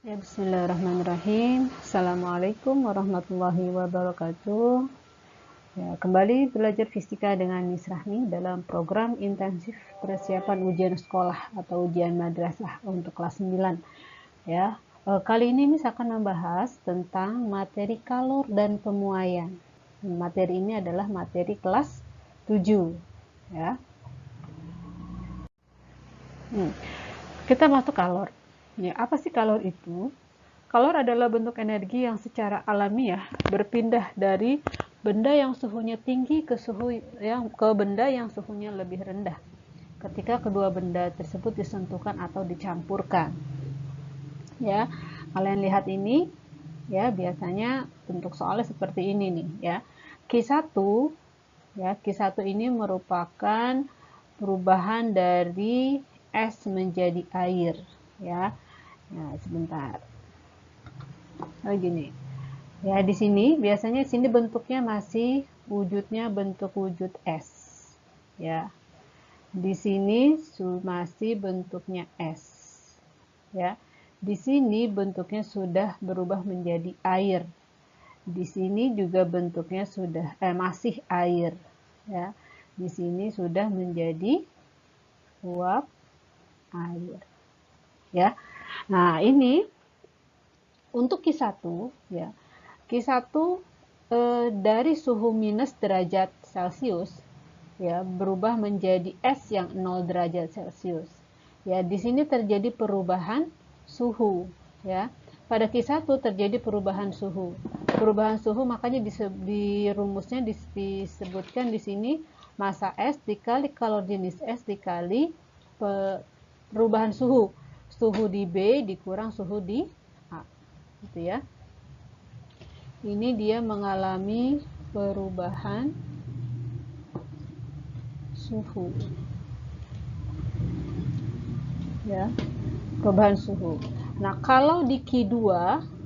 Ya, bismillahirrahmanirrahim. Assalamualaikum warahmatullahi wabarakatuh. Ya, kembali belajar fisika dengan Miss Rahmi dalam program intensif persiapan ujian sekolah atau ujian madrasah untuk kelas 9. Ya, kali ini Miss akan membahas tentang materi kalor dan pemuaian. Materi ini adalah materi kelas 7. Ya. Kita masuk kalor. Ya, apa sih kalor itu? Kalor adalah bentuk energi yang secara alamiah berpindah dari benda yang suhunya tinggi ke benda yang suhunya lebih rendah ketika kedua benda tersebut disentuhkan atau dicampurkan. Ya, kalian lihat ini ya, biasanya bentuk soalnya seperti ini nih ya. Q1 ya, Q1 ini merupakan perubahan dari es menjadi air ya. Nah, sebentar. Gini. Ya, di sini biasanya sini bentuknya masih wujudnya bentuk wujud es. Ya. Di sini masih bentuknya es. Ya. Di sini bentuknya sudah berubah menjadi air. Di sini juga bentuknya sudah masih air. Ya. Di sini sudah menjadi uap air. Ya. Nah, ini untuk Q1 ya. Q1 dari suhu minus derajat Celcius ya berubah menjadi es yang 0 derajat Celcius. Ya, di sini terjadi perubahan suhu ya. Pada Q1 terjadi perubahan suhu. Perubahan suhu makanya di rumusnya disebutkan di sini massa es dikali kalor jenis es dikali perubahan suhu. Suhu di B dikurang suhu di A. Gitu ya. Ini dia mengalami perubahan suhu. Ya, perubahan suhu. Nah, kalau di Q2,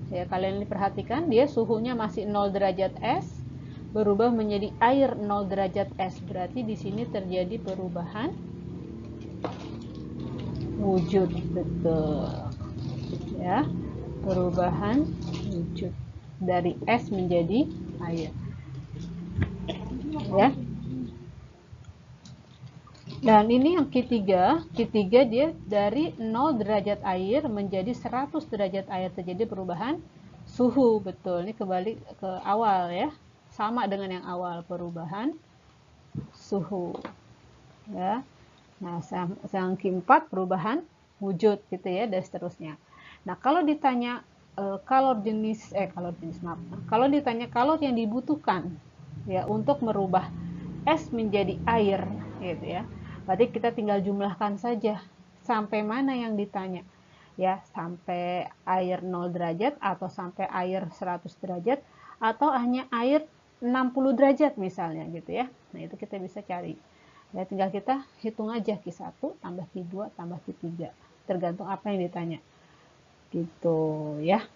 ya kalian perhatikan dia suhunya masih 0 derajat es, berubah menjadi air 0 derajat es. Berarti di sini terjadi perubahan wujud, betul. Ya, perubahan wujud dari es menjadi air. Ya. Dan ini yang Q3 dia dari 0 derajat air menjadi 100 derajat air, terjadi perubahan suhu, betul. Ini kembali ke awal ya, sama dengan yang awal, perubahan suhu. Ya. Nah, yang Q4 perubahan wujud gitu ya, dan seterusnya. Nah, kalau ditanya kalau ditanya kalor yang dibutuhkan ya untuk merubah es menjadi air gitu ya. Berarti kita tinggal jumlahkan saja sampai mana yang ditanya. Ya, sampai air 0 derajat atau sampai air 100 derajat atau hanya air 60 derajat misalnya gitu ya. Nah, itu kita bisa cari. Ya, tinggal kita hitung aja Q1 tambah Q2 tambah Q3. Tergantung apa yang ditanya. Gitu ya.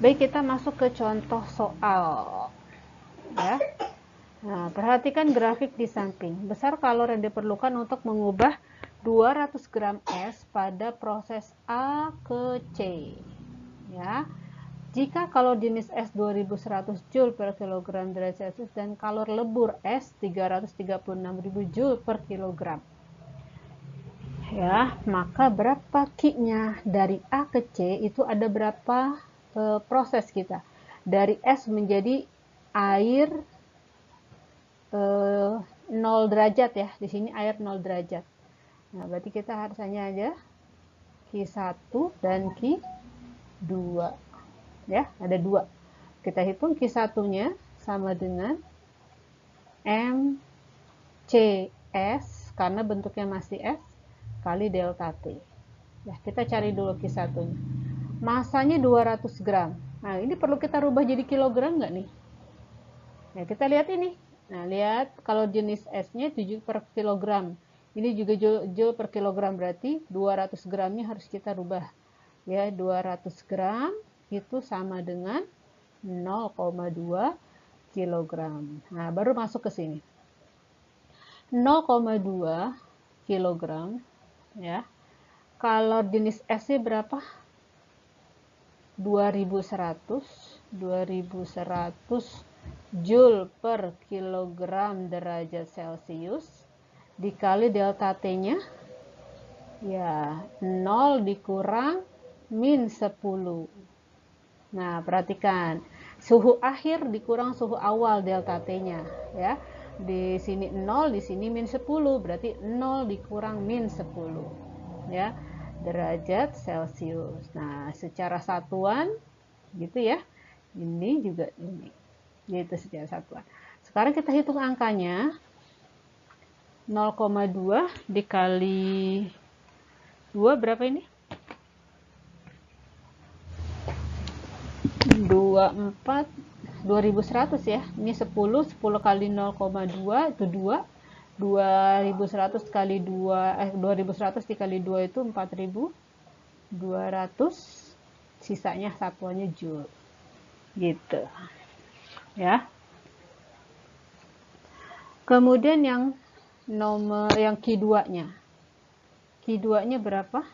Baik, kita masuk ke contoh soal. Ya. Nah, perhatikan grafik di samping. Besar kalor yang diperlukan untuk mengubah 200 gram es pada proses A ke C. Ya. Jika kalor jenis es 2100 Joule per kilogram derajat Celcius dan kalor lebur es 336.000 Joule per kilogram. Ya, maka berapa Q-nya dari A ke C itu ada berapa proses kita. Dari es menjadi air 0 derajat ya. Di sini air 0 derajat. Nah, berarti kita harusnya aja Q1 dan Q2. Ya, ada 2. Kita hitung Q1-nya sama dengan MCS karena bentuknya masih S kali delta T. Ya, kita cari dulu Q1-nya. Masanya 200 gram. Nah, ini perlu kita rubah jadi kilogram nggak nih? Nah, kita lihat ini. Nah, lihat kalau jenis S-nya 7 per kilogram. Ini juga joule per kilogram, berarti 200 gramnya harus kita rubah. Ya, 200 gram itu sama dengan 0,2 kilogram. Nah, baru masuk ke sini. 0,2 kilogram ya Kalor jenis S-nya berapa? 2100 Joule per kilogram derajat Celcius dikali delta T-nya, ya 0 dikurang min 10. Nah, perhatikan, suhu akhir dikurang suhu awal delta T-nya, ya. Di sini 0, di sini min 10, berarti 0 dikurang min 10, ya, derajat Celcius. Nah, secara satuan gitu ya. Ini juga ini. Yaitu secara satuan. Sekarang kita hitung angkanya. 0,2 dikali 2 berapa ini? 24 2100 ya. Ini 10 kali 0,2 itu 2. 2100 kali 2 2100 dikali 2 itu 4200. Sisanya satuannya joule. Gitu. Ya. Kemudian yang nomor yang Q2-nya. Q2-nya berapa?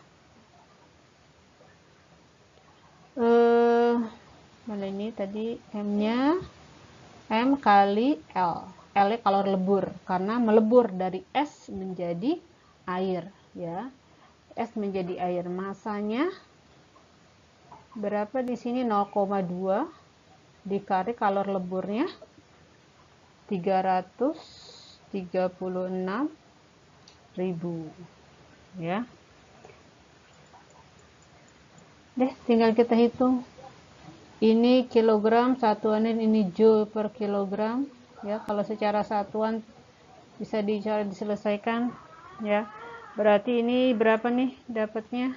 Mana ini tadi M-nya M kali L. L-nya kalor lebur karena melebur dari S menjadi air ya. S menjadi air, masanya berapa di sini? 0,2 dikali kalor leburnya 336.000 ya. Deh, tinggal kita hitung. Ini kilogram satuannya, ini joule per kilogram ya. Kalau secara satuan bisa diselesaikan ya. Berarti ini berapa nih dapatnya?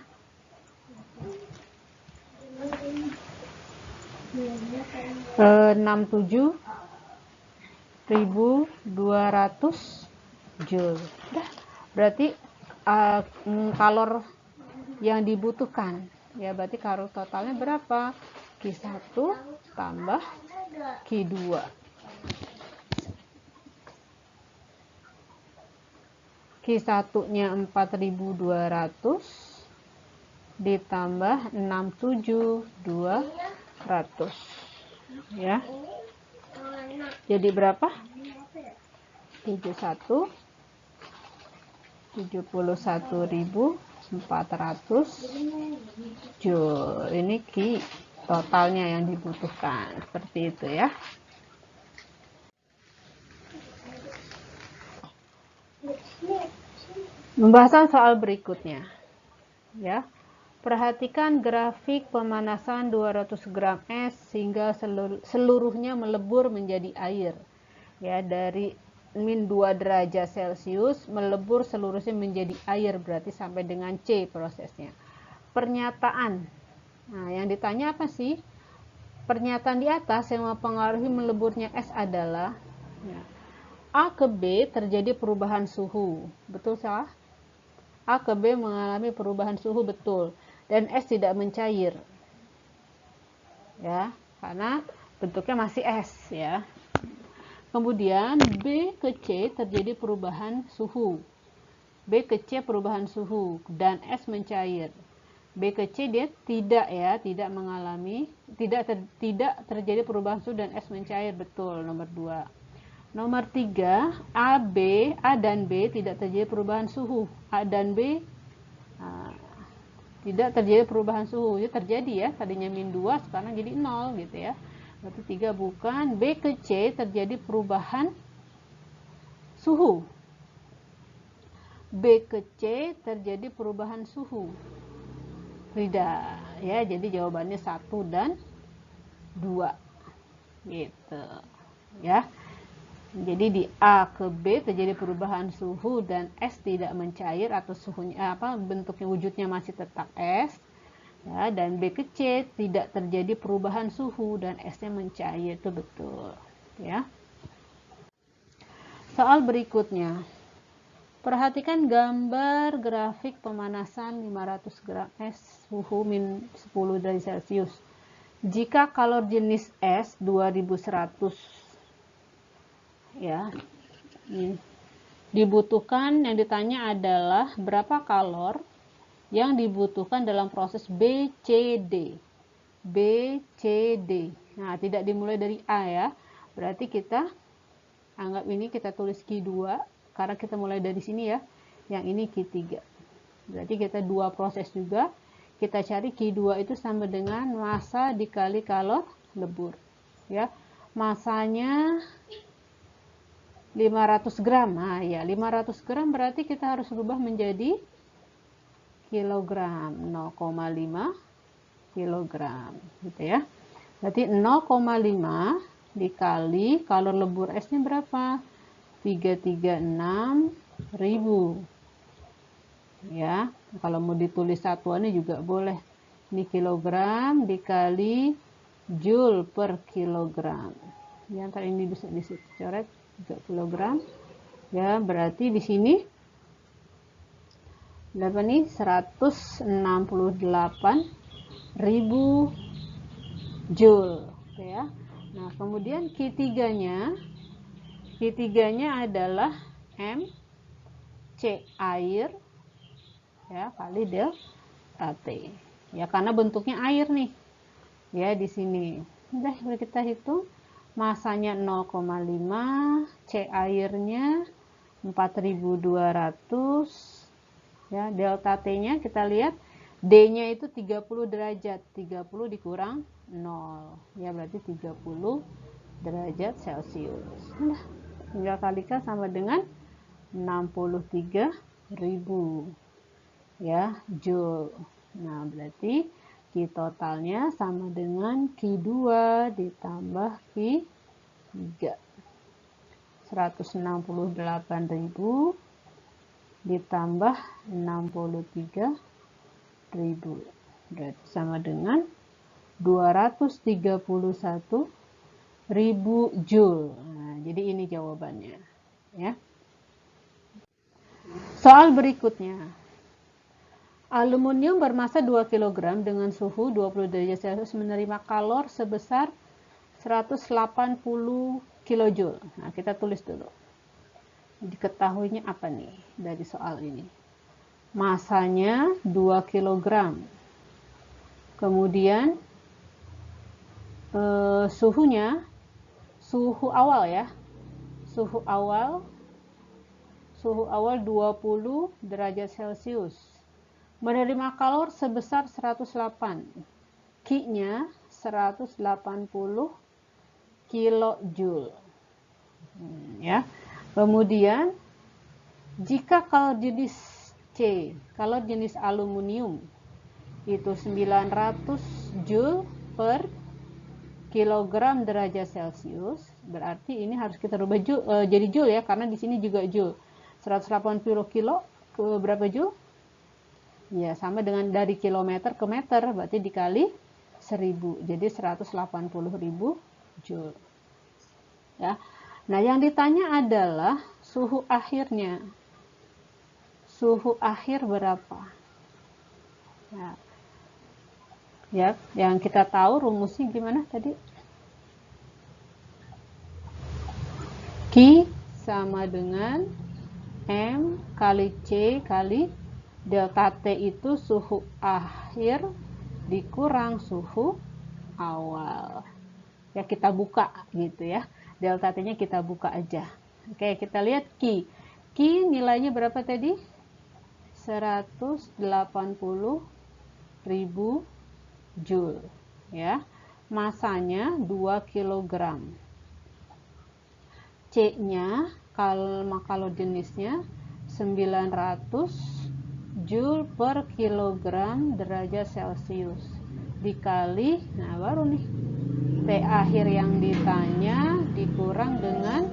67.200 joule. Berarti kalor yang dibutuhkan ya, berarti kalor totalnya berapa? Q1 tambah Q2. Q1-nya 4200 ditambah 67.200 ya. Jadi berapa? 71.400 joule. Ini Q totalnya yang dibutuhkan, seperti itu ya. Pembahasan soal berikutnya ya. Perhatikan grafik pemanasan 200 gram es sehingga seluruhnya melebur menjadi air ya. Dari min 2 derajat Celcius melebur seluruhnya menjadi air, berarti sampai dengan C prosesnya. Pernyataan. Nah, yang ditanya apa sih? Pernyataan di atas yang mempengaruhi meleburnya es adalah ya, A ke B terjadi perubahan suhu. Betul salah? A ke B mengalami perubahan suhu, betul. Dan es tidak mencair. Ya, karena bentuknya masih es ya. Kemudian B ke C terjadi perubahan suhu. B ke C perubahan suhu dan es mencair. B ke C dia tidak mengalami, tidak terjadi perubahan suhu dan es mencair, betul, nomor 2. Nomor 3, A dan B tidak terjadi perubahan suhu. A dan B tidak terjadi perubahan suhu. Itu terjadi ya, tadinya min 2 sekarang jadi 0 gitu ya. Berarti 3 bukan. B ke C terjadi perubahan suhu. B ke C terjadi perubahan suhu. Tidak ya, jadi jawabannya 1 dan 2 gitu ya. Jadi di A ke B terjadi perubahan suhu dan es tidak mencair atau suhunya bentuknya wujudnya masih tetap es ya. Dan B ke C tidak terjadi perubahan suhu dan esnya mencair, itu betul ya. Soal berikutnya, perhatikan gambar grafik pemanasan 500 gram es suhu min 10 derajat Celcius. Jika kalor jenis es 2100 ya, dibutuhkan, yang ditanya adalah berapa kalor yang dibutuhkan dalam proses BCD. BCD. Nah, tidak dimulai dari A ya. Berarti kita anggap ini kita tulis Q2 karena kita mulai dari sini ya. Yang ini Q3. Berarti kita dua proses juga. Kita cari Q2 itu sama dengan massa dikali kalor lebur. Ya. Masanya 500 gram. Nah, ya 500 gram berarti kita harus rubah menjadi kilogram. 0,5 kilogram gitu ya. Berarti 0,5 dikali kalor lebur S-nya berapa? 336.000. Ya, kalau mau ditulis satuannya juga boleh. Ini kilogram dikali joule per kilogram. Ya, ntar ini bisa dicoret juga kilogram. Ya, berarti di sini berapa nih? 168.000 joule ya. Nah, kemudian Q3-nya adalah M C air ya kali delta T. Ya, karena bentuknya air nih. Ya, di sini. Udah kita hitung masanya 0,5, C airnya 4.200 ya, delta T-nya kita lihat D-nya itu 30 derajat. 30 dikurang 0. Ya, berarti 30 derajat Celcius. Nah, tinggal kalikan sama dengan 63.000 ya, joule. Nah, berarti Q totalnya sama dengan Q2 ditambah Q3. 168.000 ditambah 63.000. Berarti sama dengan 231.000 joule. Nah, jadi ini jawabannya. Ya. Soal berikutnya. Aluminium bermassa 2 kg dengan suhu 20 derajat Celcius menerima kalor sebesar 180 kJ. Nah, kita tulis dulu. Diketahuinya apa nih dari soal ini? Masanya 2 kg. Kemudian suhunya, suhu awal ya. Suhu awal 20 derajat Celcius. Menerima kalor sebesar 108. Q-nya 180 kilojoule. Ya. Kemudian jika kalor jenis C, kalor jenis aluminium itu 900 joule per kilogram derajat Celcius, berarti ini harus kita rubah jadi joule ya, karena di sini juga joule. 180 kilo ke berapa joule? Ya, sama dengan dari kilometer ke meter, berarti dikali 1000. Jadi 180.000 joule. Ya. Nah, yang ditanya adalah suhu akhirnya. Suhu akhir berapa? Ya, yang kita tahu rumusnya gimana tadi? Q sama dengan M kali C kali delta T itu suhu akhir dikurang suhu awal. Ya, kita buka gitu ya. Delta T-nya kita buka aja. Oke, kita lihat Q. Q nilainya berapa tadi? 180.000 joule. Ya. Masanya 2 kg. C-nya kalau jenisnya 900 joule per kilogram derajat Celcius dikali, nah baru nih T akhir yang ditanya dikurang dengan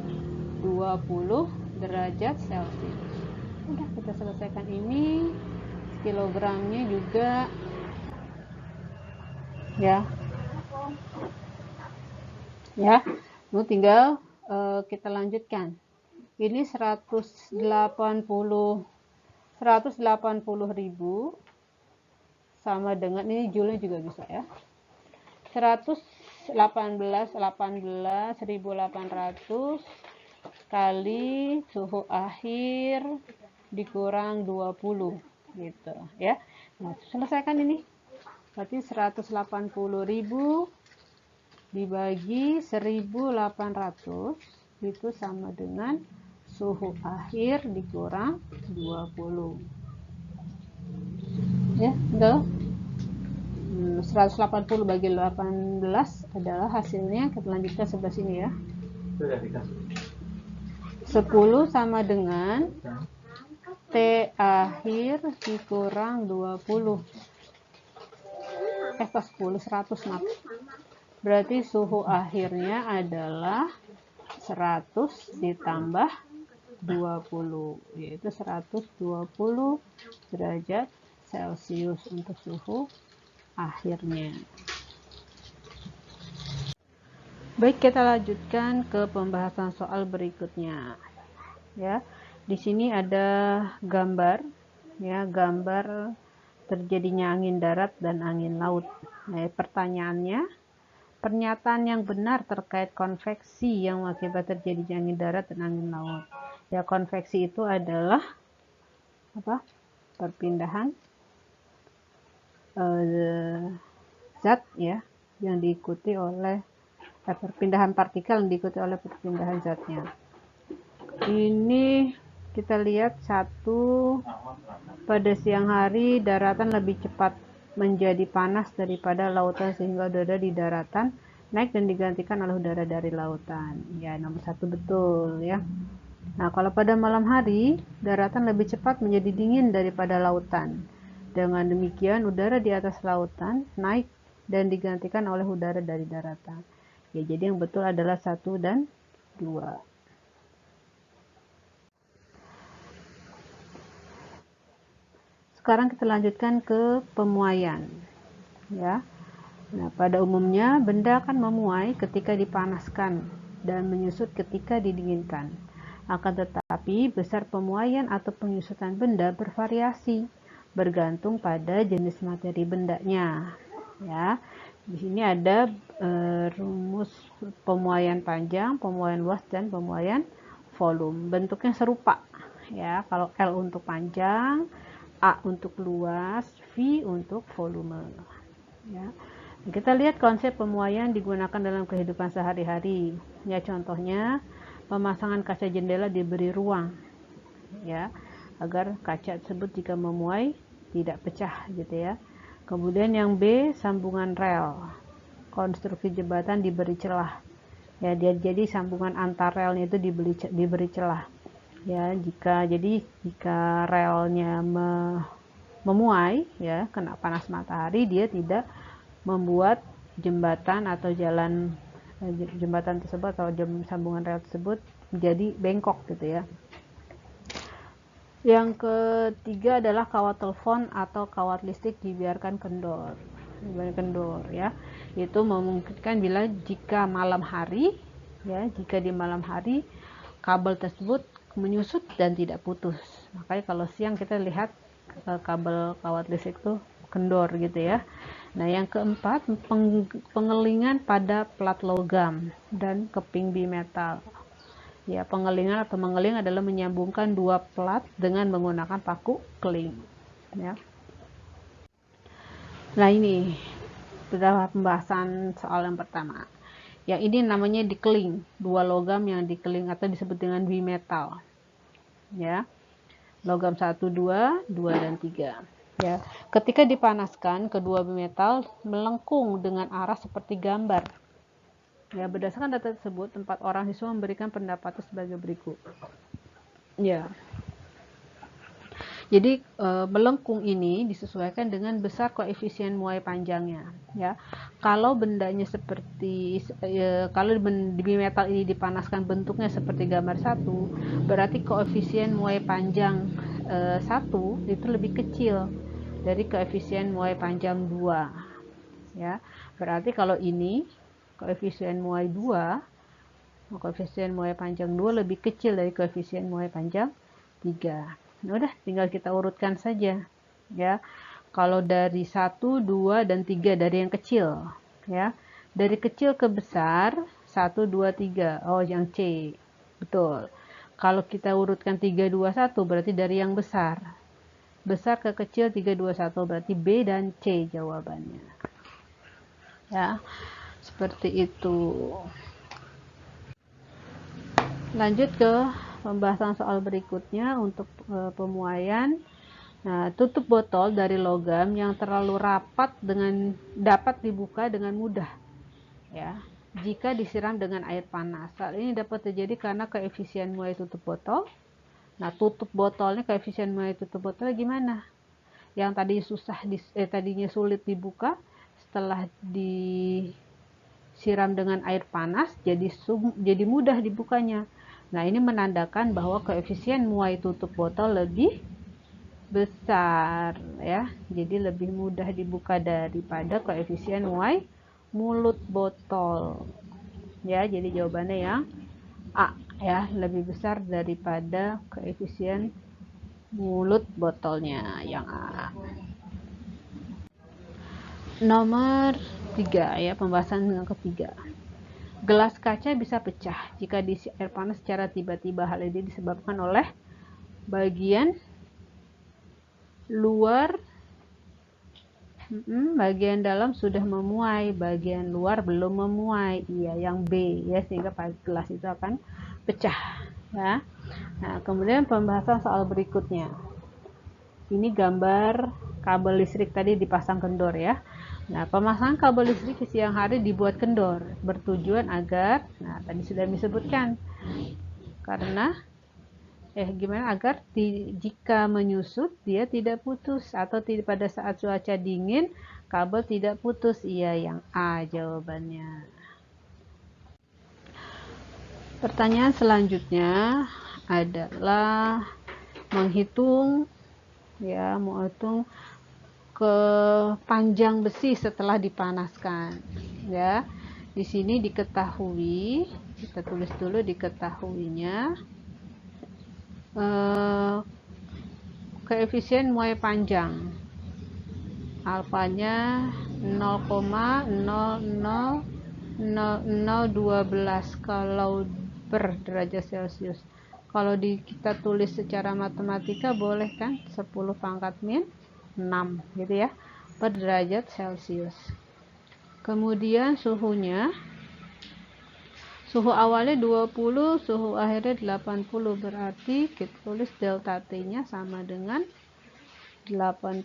20 derajat Celcius. Udah, kita selesaikan ini. Kilogramnya juga ya. Ya, lu tinggal kita lanjutkan. Ini 180.000 sama dengan ini joule juga bisa ya. 118.800 kali suhu akhir dikurang 20 gitu ya. Nah, selesaikan ini. Berarti 180.000 dibagi 1.800 itu sama dengan suhu akhir dikurang 20. Ya, udah. 180 bagi 18 adalah hasilnya. Kita lanjutkan sebelah sini ya. 10 sama dengan T akhir dikurang 20. Pas 10, 100 maaf. Berarti suhu akhirnya adalah 100 ditambah 20, yaitu 120 derajat Celcius untuk suhu akhirnya. Baik, kita lanjutkan ke pembahasan soal berikutnya. Ya, di sini ada gambar, ya, gambar terjadinya angin darat dan angin laut. Nah, pertanyaannya, pernyataan yang benar terkait konveksi yang mengakibat terjadinya angin darat dan angin laut. Ya, konveksi itu adalah apa? Perpindahan zat ya yang diikuti oleh perpindahan partikel yang diikuti oleh perpindahan zatnya. Ini kita lihat satu, pada siang hari daratan lebih cepat menjadi panas daripada lautan sehingga udara di daratan naik dan digantikan oleh udara dari lautan. Ya, nomor 1 betul ya. Nah, kalau pada malam hari daratan lebih cepat menjadi dingin daripada lautan. Dengan demikian udara di atas lautan naik dan digantikan oleh udara dari daratan. Ya, jadi yang betul adalah 1 dan 2. Sekarang kita lanjutkan ke pemuaian. Ya. Nah, pada umumnya benda akan memuai ketika dipanaskan dan menyusut ketika didinginkan. Akan tetapi besar pemuaian atau penyusutan benda bervariasi bergantung pada jenis materi bendanya. Ya. Di sini ada rumus pemuaian panjang, pemuaian luas, dan pemuaian volume. Bentuknya serupa. Ya, kalau L untuk panjang, A untuk luas, V untuk volume. Ya. Kita lihat konsep pemuaian digunakan dalam kehidupan sehari-hari. Ya, contohnya pemasangan kaca jendela diberi ruang, ya, agar kaca tersebut jika memuai tidak pecah, gitu ya. Kemudian yang B, sambungan rel. Konstruksi jembatan diberi celah. Ya, jadi sambungan antar relnya itu diberi celah. Ya, jika relnya memuai, ya, kena panas matahari, dia tidak membuat jembatan atau jembatan tersebut atau sambungan rel tersebut menjadi bengkok, gitu ya. Yang ketiga adalah kawat telepon atau kawat listrik dibiarkan kendor, ya. Itu memungkinkan jika malam hari, ya, jika di malam hari kabel tersebut menyusut dan tidak putus. Makanya kalau siang kita lihat kabel kawat listrik itu kendor, gitu ya. Nah, yang keempat, pengelingan pada plat logam dan keping bimetal. Ya, pengelingan atau mengeling adalah menyambungkan dua plat dengan menggunakan paku keling. Ya. Nah, ini sudah pembahasan soal yang pertama. Yang ini namanya dikeling, dua logam yang dikeling atau disebut dengan bimetal. Ya. Logam 1, 2, 2 dan 3. Ya. Ketika dipanaskan, kedua bimetal melengkung dengan arah seperti gambar. Ya, berdasarkan data tersebut, 4 orang siswa memberikan pendapatnya sebagai berikut. Ya. Jadi melengkung ini disesuaikan dengan besar koefisien muai panjangnya, ya. Kalau bendanya seperti kalau bimetal ini dipanaskan bentuknya seperti gambar 1, berarti koefisien muai panjang 1 itu lebih kecil dari koefisien muai panjang 2, ya. Berarti kalau ini koefisien muai 2, koefisien muai panjang 2 lebih kecil dari koefisien muai panjang 3. Nah, udah tinggal kita urutkan saja, ya. Kalau dari 1, 2 dan 3 dari yang kecil, ya. Dari kecil ke besar 1, 2, 3. Oh, yang C. Betul. Kalau kita urutkan 3, 2, 1 berarti dari yang besar. besar ke kecil 321, berarti B dan C jawabannya. Ya, seperti itu. Lanjut ke pembahasan soal berikutnya untuk pemuaian. Nah, tutup botol dari logam yang terlalu rapat dapat dibuka dengan mudah, ya, jika disiram dengan air panas. Hal ini dapat terjadi karena koefisien muai tutup botol. Nah, tutup botolnya, koefisien muai tutup botol gimana? Yang tadinya sulit dibuka, setelah disiram dengan air panas jadi mudah dibukanya. Nah, ini menandakan bahwa koefisien muai tutup botol lebih besar, ya, jadi lebih mudah dibuka daripada koefisien muai mulut botol, ya. Jadi jawabannya yang A, ya, lebih besar daripada koefisien mulut botolnya, yang A. Nomor 3, ya, pembahasan yang ketiga. Gelas kaca bisa pecah jika diisi air panas secara tiba-tiba. Hal ini disebabkan oleh bagian luar, bagian dalam sudah memuai, bagian luar belum memuai. Iya, yang B, ya, sehingga gelas itu akan pecah, ya. Nah, kemudian pembahasan soal berikutnya. Ini gambar kabel listrik tadi dipasang kendor, ya. Nah, pemasangan kabel listrik di siang hari dibuat kendor bertujuan agar, nah, tadi sudah disebutkan, karena agar jika menyusut dia tidak putus, atau pada saat cuaca dingin kabel tidak putus. Iya, yang A jawabannya. Pertanyaan selanjutnya adalah menghitung ke panjang besi setelah dipanaskan, ya. Di sini diketahui, kita tulis dulu diketahuinya, koefisien muai panjang alfanya 0,0000012 kalau per derajat Celcius. Kalau kita tulis secara matematika boleh kan, 10 pangkat min 6 gitu ya, per derajat Celcius. Kemudian suhunya, suhu awalnya 20, suhu akhirnya 80, berarti kita tulis delta T-nya sama dengan 80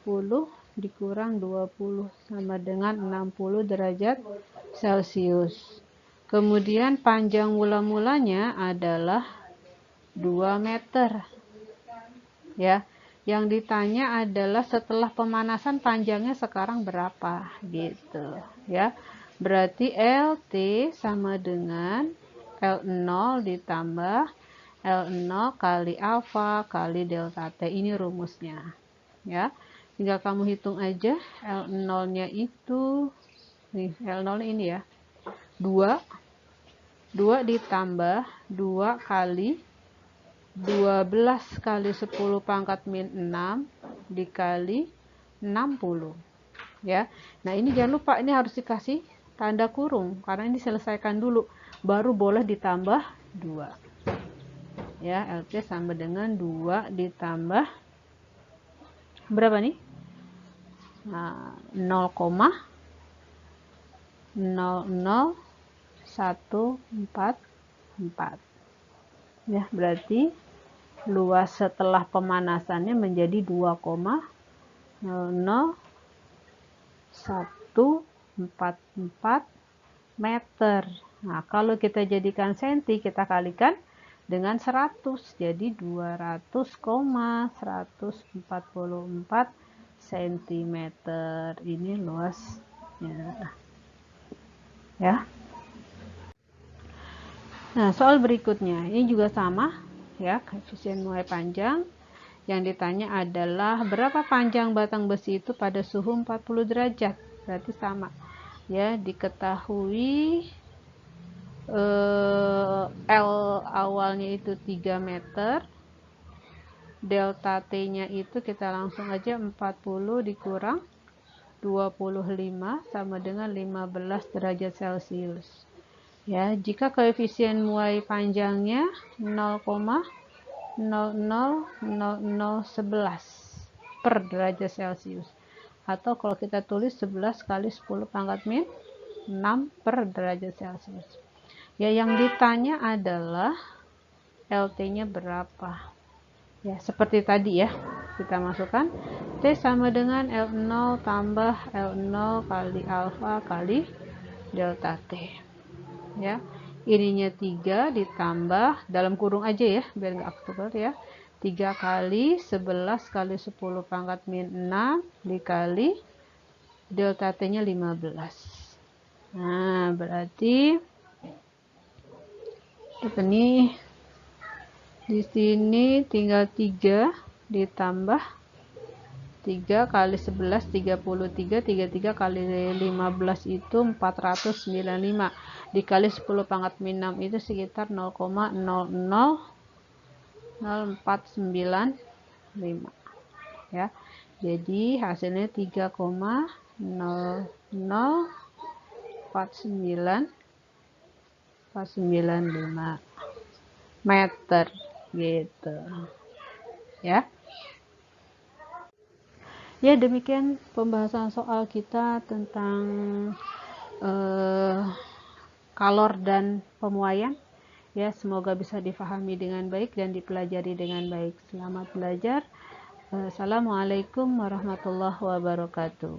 dikurang 20 sama dengan 60 derajat Celcius. Kemudian panjang mula-mulanya adalah 2 meter. Ya, yang ditanya adalah setelah pemanasan panjangnya sekarang berapa gitu, ya. Berarti LT sama dengan L0 ditambah L0 kali alfa kali delta T. Ini rumusnya, ya. Tinggal kamu hitung aja. L0-nya itu, nih, L0 ini ya, 2 ditambah 2 kali 12 kali 10 pangkat min 6 dikali 60, ya. Nah, ini jangan lupa, ini harus dikasih tanda kurung karena ini selesaikan dulu baru boleh ditambah 2, ya. LC sama dengan 2 ditambah berapa nih? Nah, 0,00144, ya. Berarti luas setelah pemanasannya menjadi 2,00144 meter. Nah, kalau kita jadikan senti, kita kalikan dengan 100, jadi 200,144 cm. Ini luasnya, ya. Nah, soal berikutnya ini juga sama, ya, koefisien muai panjang. Yang ditanya adalah berapa panjang batang besi itu pada suhu 40 derajat. Berarti sama, ya. Diketahui L awalnya itu 3 meter, delta T-nya itu kita langsung aja 40 dikurang 25 sama dengan 15 derajat Celcius. Ya, jika koefisien muai panjangnya 0,000011, per derajat Celcius. Atau kalau kita tulis 11 kali 10 pangkat min 6 per derajat Celcius. Ya, yang ditanya adalah LT-nya berapa. Ya, seperti tadi ya. Kita masukkan T sama dengan L0 tambah L0 kali alfa kali delta T. Ya. Ininya 3 ditambah dalam kurung aja ya, biar nggak aktual ya. 3 kali 11 kali 10 pangkat min 6 dikali delta T-nya 15. Nah, berarti ini di sini tinggal 3 ditambah 3 kali 11 33, 33 kali 15 itu 495 dikali 10 pangkat min 6 itu sekitar 0,000495 ya. Jadi hasilnya 3,00495 meter gitu ya. Ya, demikian pembahasan soal kita tentang kalor dan pemuaian ya. Semoga bisa difahami dengan baik dan dipelajari dengan baik. Selamat belajar. Assalamualaikum warahmatullahi wabarakatuh.